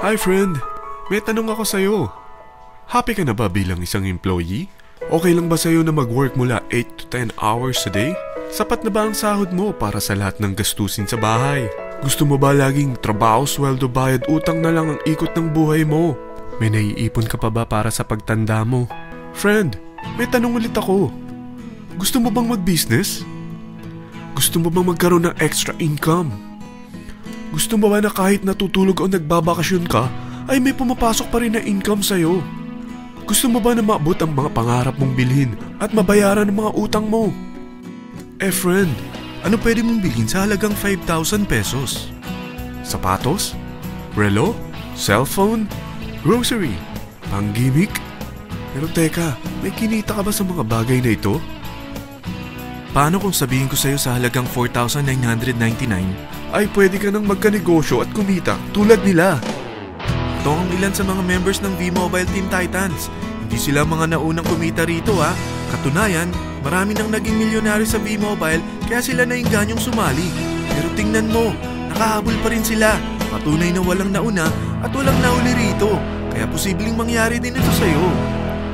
Hi friend, may tanong ako sa'yo. Happy ka na ba bilang isang employee? Okay lang ba sa'yo na mag-work mula 8 to 10 hours a day? Sapat na ba ang sahod mo para sa lahat ng gastusin sa bahay? Gusto mo ba laging trabaho, sweldo, bayad, utang na lang ang ikot ng buhay mo? May naiipon ka pa ba para sa pagtanda mo? Friend, may tanong ulit ako. Gusto mo bang mag-business? Gusto mo bang magkaroon ng extra income? Gusto mo ba na kahit natutulog o nagbabakasyon ka, ay may pumapasok pa rin na income sa'yo? Gusto mo ba na maabot ang mga pangarap mong bilhin at mabayaran ang mga utang mo? Friend, ano pwede mong bilhin sa halagang 5,000 pesos? Sapatos? Relo? Cellphone? Grocery? Pang-gimmick? Pero teka, may kinita ka ba sa mga bagay na ito? Paano kung sabihin ko sa'yo sa halagang 4,999 ay pwede ka nang magkanegosyo at kumita tulad nila? Ito ang ilan sa mga members ng V-Mobile Team Titans. Hindi sila mga naunang kumita rito ha. Katunayan, marami nang naging milyonaryo sa V-Mobile kaya sila naingganyong sumali. Pero tingnan mo, nakahabol pa rin sila. Patunay na walang nauna at walang nauli rito. Kaya posibleng mangyari din ito sa'yo.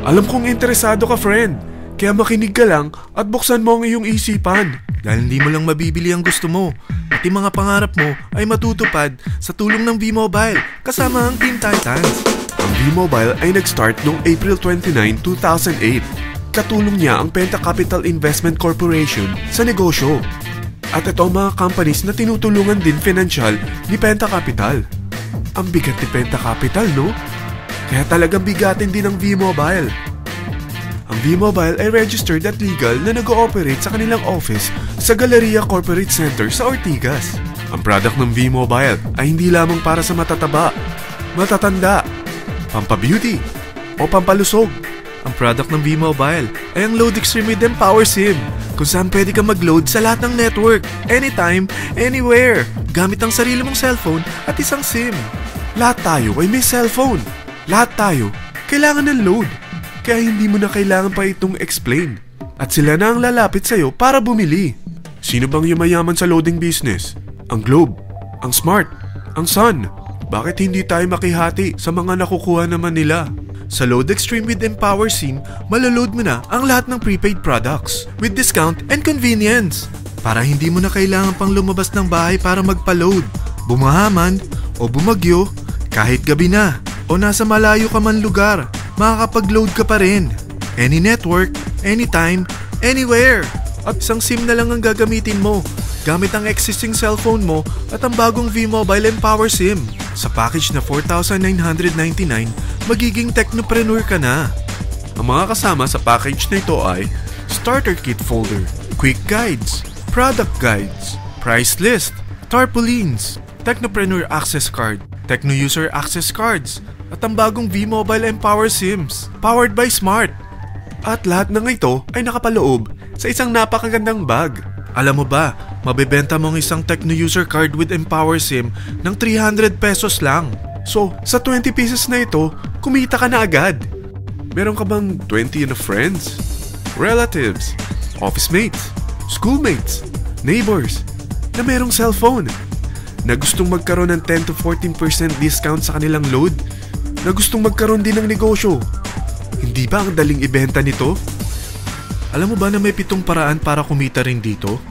Alam kong interesado ka, friend. Kaya makinig ka lang at buksan mo ang iyong isipan. Dahil hindi mo lang mabibili ang gusto mo. Pati mga pangarap mo ay matutupad sa tulong ng V-Mobile kasama ang Team Titans. Ang V-Mobile ay nag-start noong April 29, 2008. Katulong niya ang Penta Capital Investment Corporation sa negosyo. At ito ang mga companies na tinutulungan din financial ni Penta Capital. Ang bigat ni Penta Capital, no? Kaya talagang bigatin din ang V-Mobile. Ang V-Mobile ay registered at legal na nag-ooperate sa kanilang office sa Galleria Corporate Center sa Ortigas. Ang product ng V-Mobile ay hindi lamang para sa matataba, matatanda, pampabeauty, o pampalusog. Ang product ng V-Mobile ay ang Load Extreme with Empower SIM, kung saan pwede ka mag-load sa lahat ng network, anytime, anywhere, gamit ang sarili mong cellphone at isang SIM. Lahat tayo ay may cellphone. Lahat tayo kailangan ng load. Kaya hindi mo na kailangan pa itong explain. At sila na ang lalapit sa'yo para bumili. Sino bang yumayaman sa loading business? Ang Globe, ang Smart, ang Sun. Bakit hindi tayo makihati sa mga nakukuha naman nila? Sa Load Extreme with Empower SIM, maloload mo na ang lahat ng prepaid products with discount and convenience. Para hindi mo na kailangan pang lumabas ng bahay para magpa-load. Bumahaman o bumagyo, kahit gabi na o nasa malayo ka man lugar, makakapag-load ka pa rin. Any network, anytime, anywhere. At isang SIM na lang ang gagamitin mo gamit ang existing cellphone mo at ang bagong V-Mobile Empower SIM. Sa package na 4,999, magiging technopreneur ka na. Ang mga kasama sa package na ito ay Starter Kit Folder, Quick Guides, Product Guides, Price List, Tarpaulins, Technopreneur Access Card, Techno User Access Cards, at ang bagong V-Mobile Empower SIMs, powered by Smart. At lahat ng ito ay nakapaloob sa isang napakagandang bag. Alam mo ba, mabebenta mo ang isang Techno User Card with Empower SIM ng 300 pesos lang. So, sa 20 pieces na ito, kumita ka na agad. Meron ka bang 20 na friends, relatives, office mates, schoolmates, neighbors, na merong cellphone, na gustong magkaroon ng 10 to 14% discount sa kanilang load, na gustong magkaroon din ng negosyo? Hindi ba ang daling ibenta nito? Alam mo ba na may 7 paraan para kumita rin dito?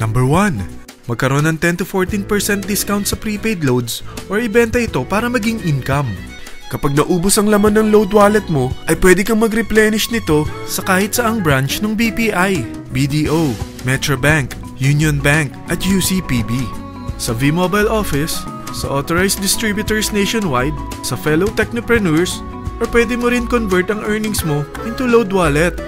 Number 1. Magkaroon ng 10 to 14% discount sa prepaid loads or ibenta ito para maging income. Kapag naubos ang laman ng load wallet mo, ay pwede kang mag-replenish nito sa kahit saang branch ng BPI, BDO, Metrobank, Union Bank at UCPB. Sa V-Mobile Office, sa authorized distributors nationwide, sa fellow technopreneurs, or pwede mo rin convert ang earnings mo into load wallet.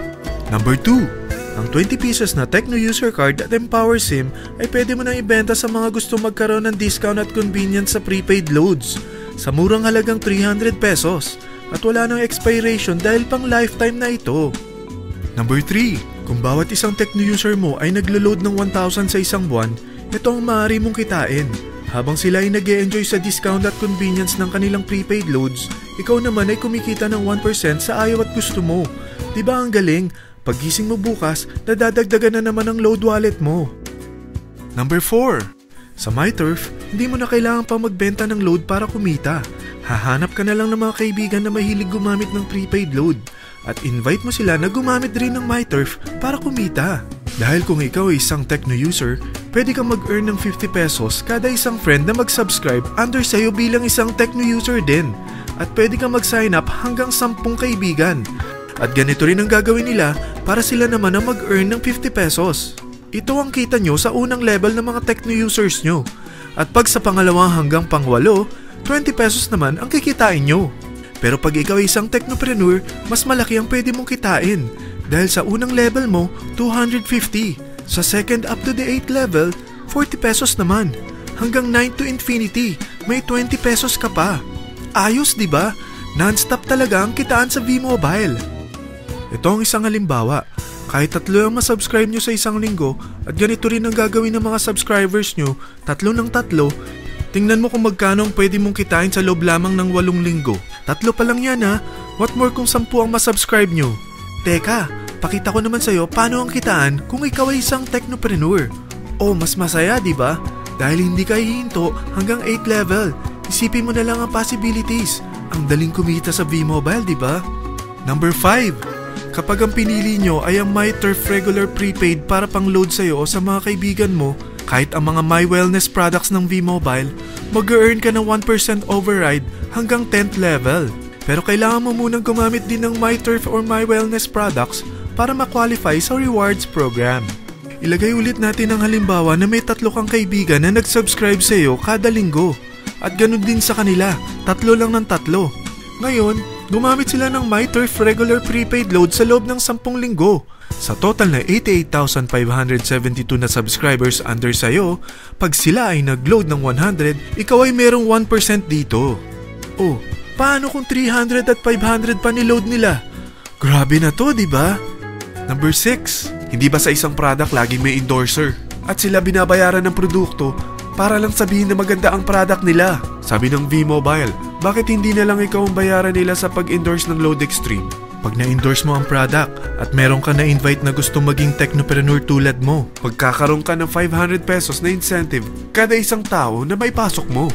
Number 2. Ang 20 pieces na Techno User Card at Empower SIM ay pwede mo nang ibenta sa mga gusto magkaroon ng discount at convenience sa prepaid loads sa murang halagang 300 pesos at wala nang expiration dahil pang lifetime na ito. Number 3. Kung bawat isang Techno user mo ay naglo-load ng 1,000 sa isang buwan, ito ang maaari mong kitain. Habang sila ay nag-e-enjoy sa discount at convenience ng kanilang prepaid loads, ikaw naman ay kumikita ng 1% sa ayaw at gusto mo. Diba ang galing? Paggising mo bukas, nadadagdagan na naman ang load wallet mo. Number 4. Sa MyTurf, hindi mo na kailangan pa magbenta ng load para kumita. Hahanap ka na lang ng mga kaibigan na mahilig gumamit ng prepaid load at invite mo sila na gumamit rin ng MyTurf para kumita. Dahil kung ikaw ay isang Tecno user, pwede kang mag-earn ng 50 pesos kada isang friend na mag-subscribe under sa'yo bilang isang Tecno user din. At pwede kang mag-sign up hanggang 10 kaibigan. At ganito rin ang gagawin nila para sila naman ang mag-earn ng 50 pesos. Ito ang kita nyo sa unang level ng mga Tecno users nyo. At pag sa pangalawa hanggang pang-8, 20 pesos naman ang kikitain nyo. Pero pag ikaw ay isang technopreneur, mas malaki ang pwede mong kitain. Dahil sa unang level mo, 250. Sa second up to the 8th level, 40 pesos naman. Hanggang 9 to infinity, may 20 pesos ka pa. Ayos, di ba? Non-stop talaga ang kitaan sa V-Mobile. Ito ang isang halimbawa. Kahit 3 ang masubscribe nyo sa isang linggo at ganito rin ang gagawin ng mga subscribers nyo, 3 ng 3, tingnan mo kung magkano ang pwede mong kitain sa loob lamang ng 8 linggo. 3 pa lang yan ha. What more kung 10 ang masubscribe nyo? Teka, pakita ko naman sa'yo paano ang kitaan kung ikaw ay isang technopreneur. Oh, mas masaya, di ba? Dahil hindi ka hihinto hanggang 8 level. Isipin mo na lang ang possibilities. Ang daling kumita sa V-Mobile, di ba? Number 5. Kapag ang pinili nyo ay ang MyTurf regular prepaid para pang-load sa'yo o sa mga kaibigan mo, kahit ang mga My Wellness products ng V-Mobile, mag-earn ka ng 1% override hanggang 10th level. Pero kailangan mo munang gumamit din ng MyTurf or My Wellness products para ma-qualify sa rewards program. Ilagay ulit natin ang halimbawa na may 3 kang kaibigan na nag-subscribe sa'yo kada linggo. At ganun din sa kanila, 3 lang ng 3. Ngayon, gumamit sila ng MyTurf regular prepaid load sa loob ng 10 linggo. Sa total na 88,572 na subscribers under sa'yo, pag sila ay nag-load ng 100, ikaw ay merong 1% dito. Oh, paano kung 300 at 500 pa ni-load nila? Grabe na to, di ba? Number 6. Hindi ba sa isang product laging may endorser? At sila binabayaran ng produkto para lang sabihin na maganda ang product nila. Sabi ng V-Mobile, bakit hindi na lang ikaw ang bayaran nila sa pag-endorse ng Load Extreme? Pag na-endorse mo ang product at meron ka na-invite na gustong maging technopreneur tulad mo, magkakaroon ka ng 500 pesos na incentive kada isang tao na may pasok mo.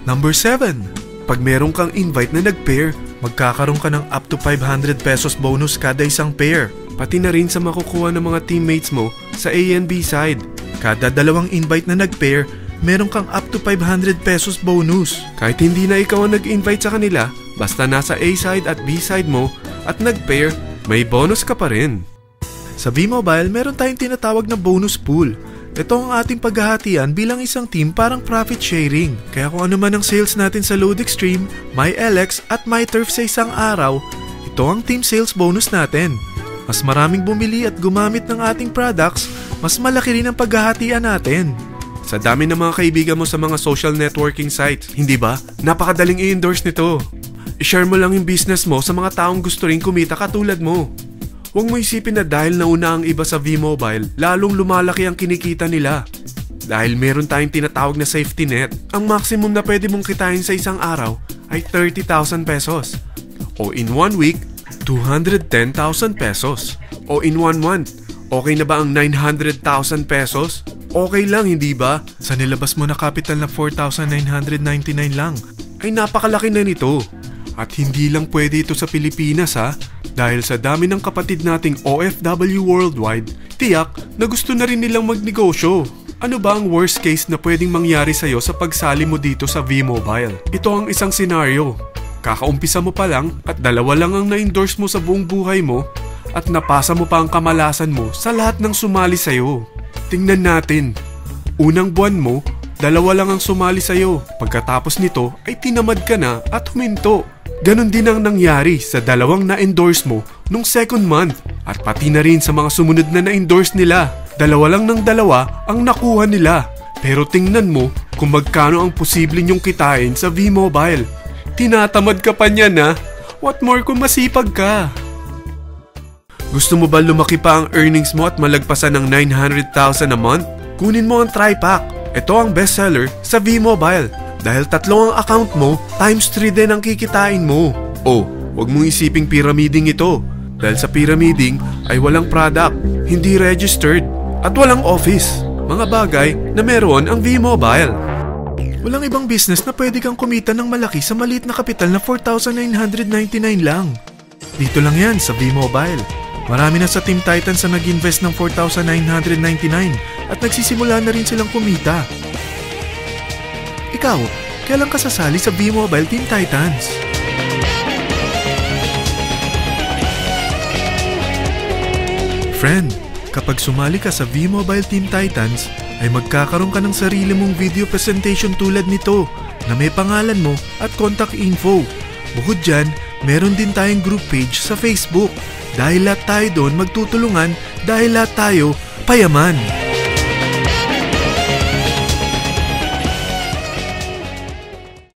Number 7. Pag meron kang invite na nag-pair, magkakaroon ka ng up to 500 pesos bonus kada isang pair. Pati na rin sa makukuha ng mga teammates mo sa A and B side. Kada 2 invite na nag-pair, meron kang up to 500 pesos bonus. Kahit hindi na ikaw ang nag-invite sa kanila, basta nasa A side at B side mo at nag-pair, may bonus ka pa rin. Sa V-Mobile, meron tayong tinatawag na bonus pool. Ito ang ating paghahatian bilang isang team parang profit sharing. Kaya kung ano man ang sales natin sa Load Extreme, MyLX at MyTurf sa isang araw, ito ang team sales bonus natin. Mas maraming bumili at gumamit ng ating products, mas malaki rin ang paghahatian natin. Sa dami ng mga kaibigan mo sa mga social networking sites, hindi ba? Napakadaling i-endorse nito. I-share mo lang yung business mo sa mga taong gusto rin kumita katulad mo. Huwag mo isipin na dahil nauna ang iba sa V-Mobile, lalong lumalaki ang kinikita nila. Dahil meron tayong tinatawag na safety net, ang maximum na pwede mong kitain sa isang araw ay 30,000 pesos. O in 1 week, 210,000 pesos. O in 1 month, okay na ba ang 900,000 pesos? Okay lang, hindi ba? Sa nilabas mo na capital na 4,999 lang, ay napakalaki na nito. At hindi lang pwede ito sa Pilipinas ha, dahil sa dami ng kapatid nating OFW worldwide, tiyak na gusto na rin nilang magnegosyo. Ano ba ang worst case na pwedeng mangyari sa'yo sa pagsali mo dito sa V-Mobile? Ito ang isang senaryo. Kakaumpisa mo pa lang at 2 lang ang na-endorse mo sa buong buhay mo at napasa mo pa ang kamalasan mo sa lahat ng sumali sa'yo. Tingnan natin. Unang buwan mo, 2 lang ang sumali sa'yo. Pagkatapos nito ay tinamad ka na at huminto. Ganon din ang nangyari sa 2 na-endorse mo nung second month at pati na rin sa mga sumunod na na-endorse nila. 2 lang ng 2 ang nakuha nila. Pero tingnan mo kung magkano ang posible nyong kitain sa V-Mobile. Tinatamad ka pa niyan ha? What more kung masipag ka? Gusto mo ba lumaki pa ang earnings mo at malagpasan ng 900,000 a month? Kunin mo ang TriPack. Ito ang bestseller sa V-Mobile. Dahil 3 ang account mo, times 3 din ang kikitain mo. Oh, wag mong isiping pyramiding ito. Dahil sa pyramiding ay walang product, hindi registered, at walang office. mga bagay na meron ang V-Mobile. Walang ibang business na pwede kang kumita ng malaki sa maliit na kapital na 4,999 lang. Dito lang yan sa V-Mobile. Marami na sa Team Titans na nag-invest ng 4,999 at nagsisimula na rin silang kumita. Ikaw, kailan ka sasali sa V-Mobile Team Titans? Friend, kapag sumali ka sa V-Mobile Team Titans, ay magkakaroon ka ng sarili mong video presentation tulad nito na may pangalan mo at contact info. Bukod dyan, meron din tayong group page sa Facebook. Dahil lahat tayo doon magtutulungan dahil lahat tayo payaman.